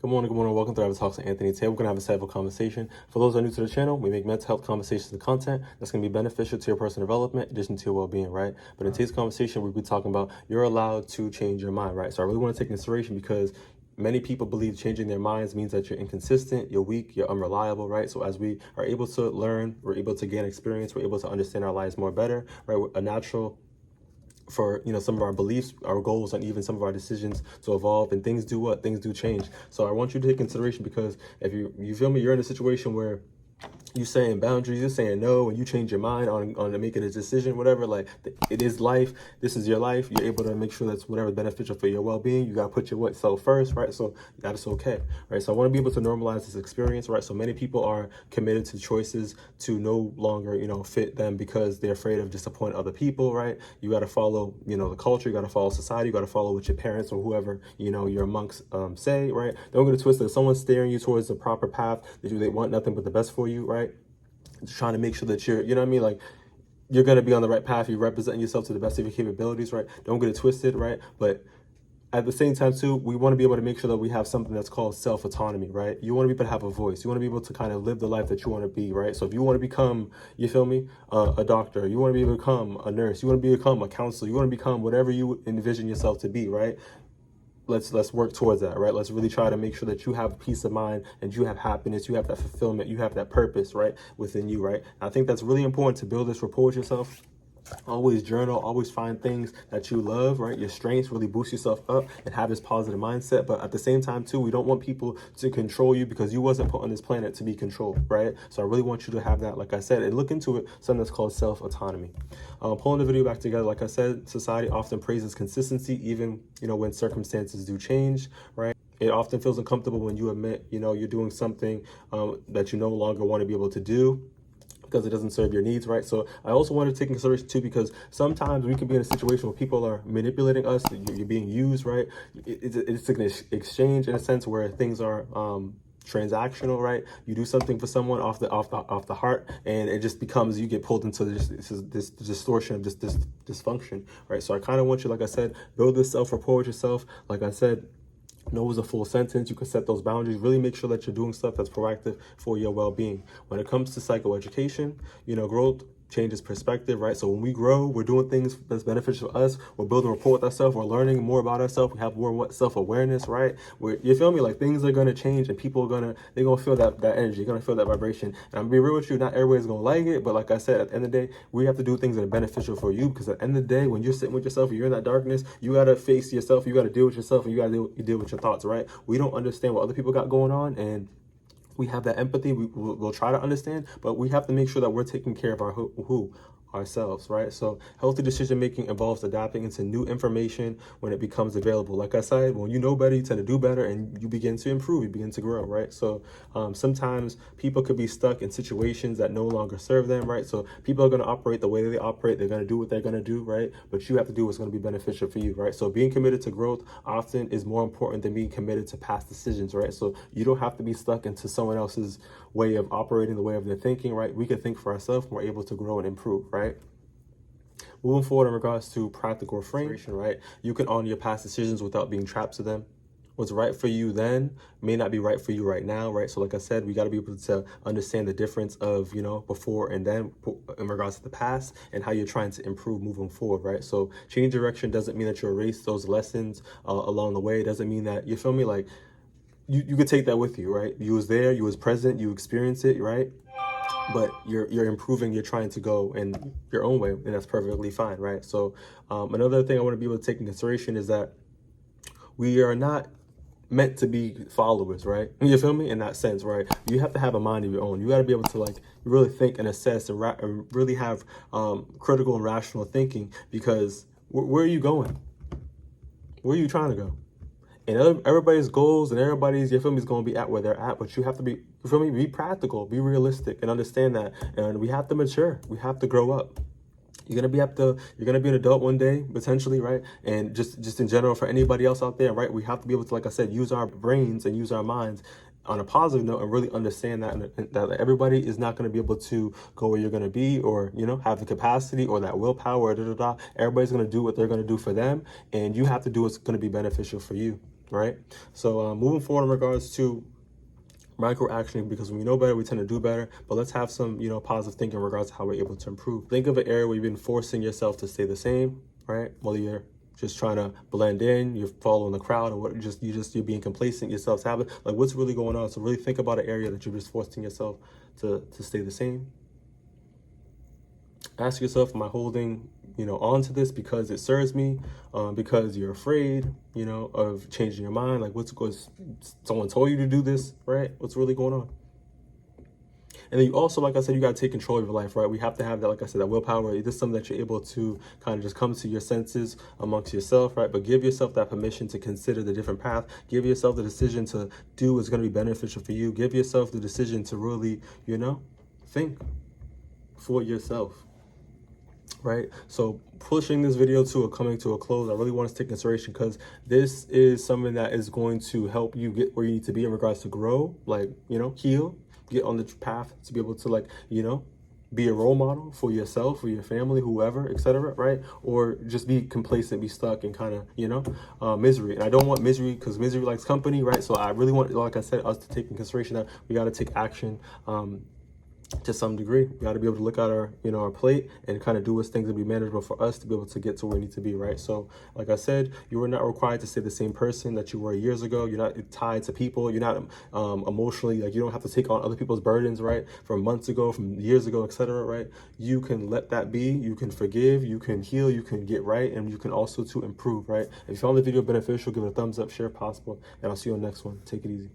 Good morning, welcome to Travis Talks with Anthony. Today we're going to have a insightful conversation. For those that are new to the channel, we make mental health conversations and content that's going to be beneficial to your personal development, in addition to your well-being, right? But in today's conversation, we'll be talking about you're allowed to change your mind, right? So I really want to take consideration because many people believe changing their minds means that you're inconsistent, you're weak, you're unreliable, right? So as we are able to learn, we're able to gain experience, we're able to understand our lives more better, right? A natural for some of our beliefs, our goals, and even some of our decisions to evolve, and things do change. So I want you to take consideration, because if you feel me, you're in a situation where you saying boundaries, you're saying no, and you change your mind on making a decision, whatever. Like, it is life. This is your life. You're able to make sure that's whatever beneficial for your well-being. You gotta put your self first, right? So that is okay, right? So I want to be able to normalize this experience, right? So many people are committed to choices to no longer, fit them because they're afraid of disappointing other people, right? You got to follow, the culture. You got to follow society. You got to follow what your parents or whoever you're amongst say, right? Don't get it twisted. If someone's steering you towards the proper path, they want nothing but the best for you, right? Just trying to make sure that you're, like, you're going to be on the right path. You're representing yourself to the best of your capabilities, right? Don't get it twisted, right? But at the same time, too, we want to be able to make sure that we have something that's called self-autonomy, right? You want to be able to have a voice. You want to be able to kind of live the life that you want to be, right? So if you want to become, you feel me, a doctor, you want to be able to become a nurse, you want to become a counselor, you want to become whatever you envision yourself to be, right? Let's work towards that, right? Let's really try to make sure that you have peace of mind and you have happiness, you have that fulfillment, you have that purpose, right, within you, right? I think that's really important to build this rapport with yourself. Always journal, always find things that you love, right? Your strengths, really boost yourself up and have this positive mindset. But at the same time, too, we don't want people to control you, because you wasn't put on this planet to be controlled, right? So I really want you to have that, like I said, and look into it, something that's called self-autonomy. Pulling the video back together, like I said, society often praises consistency, even, when circumstances do change, right? It often feels uncomfortable when you admit, you're doing something that you no longer want to be able to do, because it doesn't serve your needs, right? So I also want to take consideration too, because sometimes we can be in a situation where people are manipulating us. You're being used, right? It's an exchange in a sense where things are transactional, right? You do something for someone off the heart, and it just becomes, you get pulled into this distortion of this dysfunction, right? So I kind of want you, like I said, build this self-rapport with yourself. Like I said, no is a full sentence. You can set those boundaries. Really make sure that you're doing stuff that's proactive for your well-being. When it comes to psychoeducation, growth changes perspective, right? So when we grow, we're doing things that's beneficial to us. We're building rapport with ourselves. We're learning more about ourselves. We have more self-awareness, right? You feel me? Like, things are going to change, and people are they're going to feel that energy. You're going to feel that vibration. And I'm going to be real with you. Not everybody's going to like it, but like I said, at the end of the day, we have to do things that are beneficial for you, because at the end of the day, when you're sitting with yourself, you're in that darkness, you got to face yourself. You got to deal with yourself, and you got to deal with your thoughts, right? We don't understand what other people got going on, and we have that empathy. We'll try to understand, but we have to make sure that we're taking care of our ourselves, right? So healthy decision making involves adapting into new information when it becomes available. Like I said, when you know better, you tend to do better, and you begin to improve, you begin to grow, right? So sometimes people could be stuck in situations that no longer serve them, right? So people are going to operate the way they operate. They're going to do what they're going to do, right? But you have to do what's going to be beneficial for you, right? So being committed to growth often is more important than being committed to past decisions, right? So you don't have to be stuck into someone else's way of operating, the way of their thinking, right? We can think for ourselves. We're able to grow and improve, right? Moving forward in regards to practical refrain, right? You can honor your past decisions without being trapped to them. What's right for you then may not be right for you right now, right? So like I said, we got to be able to understand the difference of, before and then in regards to the past, and how you're trying to improve moving forward, right? So change direction doesn't mean that you erase those lessons along the way. It doesn't mean that, you feel me? Like, you could take that with you, right? You was there, you was present, you experienced it, right? But you're improving, you're trying to go in your own way, and that's perfectly fine, right? So another thing I want to be able to take in consideration is that we are not meant to be followers, right? You feel me? In that sense, right? You have to have a mind of your own. You got to be able to, like, really think and assess and really have critical and rational thinking, because where are you going? Where are you trying to go? And everybody's goals and everybody's, you feel me, is going to be at where they're at. But you have to be, you feel me, be practical, be realistic, and understand that. And we have to mature. We have to grow up. You're gonna be an adult one day, potentially, right? And just in general, for anybody else out there, right? We have to be able to, like I said, use our brains and use our minds on a positive note, and really understand that everybody is not going to be able to go where you're going to be, or have the capacity or that willpower. Everybody's going to do what they're going to do for them, and you have to do what's going to be beneficial for you. right? So moving forward in regards to micro actioning, because when we know better, we tend to do better. But let's have some, positive thinking in regards to how we're able to improve. Think of an area where you've been forcing yourself to stay the same, right? Whether you're just trying to blend in, you're following the crowd, or you're being complacent, your self-habit. Like, what's really going on? So really think about an area that you're just forcing yourself to stay the same. Ask yourself, am I holding, on to this because it serves me, because you're afraid, of changing your mind? Like, someone told you to do this, right? What's really going on? And then you also, like I said, you got to take control of your life, right? We have to have that, like I said, that willpower. It is something that you're able to kind of just come to your senses amongst yourself, right? But give yourself that permission to consider the different path. Give yourself the decision to do what's going to be beneficial for you. Give yourself the decision to really, think for yourself. Right, so pushing this video coming to a close, I really want to take consideration, because this is something that is going to help you get where you need to be in regards to grow, like, heal, get on the path to be able to, like, be a role model for yourself, for your family, whoever, etc., right? Or just be complacent, be stuck in kind of, misery. And I don't want misery, because misery likes company, right? So I really want, like I said, us to take in consideration that we got to take action, to some degree. We got to be able to look at our, our plate and kind of do what's things that be manageable for us to be able to get to where we need to be, right? So, like I said, you are not required to stay the same person that you were years ago. You're not tied to people. You're not emotionally, like, you don't have to take on other people's burdens, right? From months ago, from years ago, etc., right? You can let that be. You can forgive. You can heal. You can get right, and you can also to improve, right? If you found the video beneficial, give it a thumbs up, share if possible, and I'll see you on the next one. Take it easy.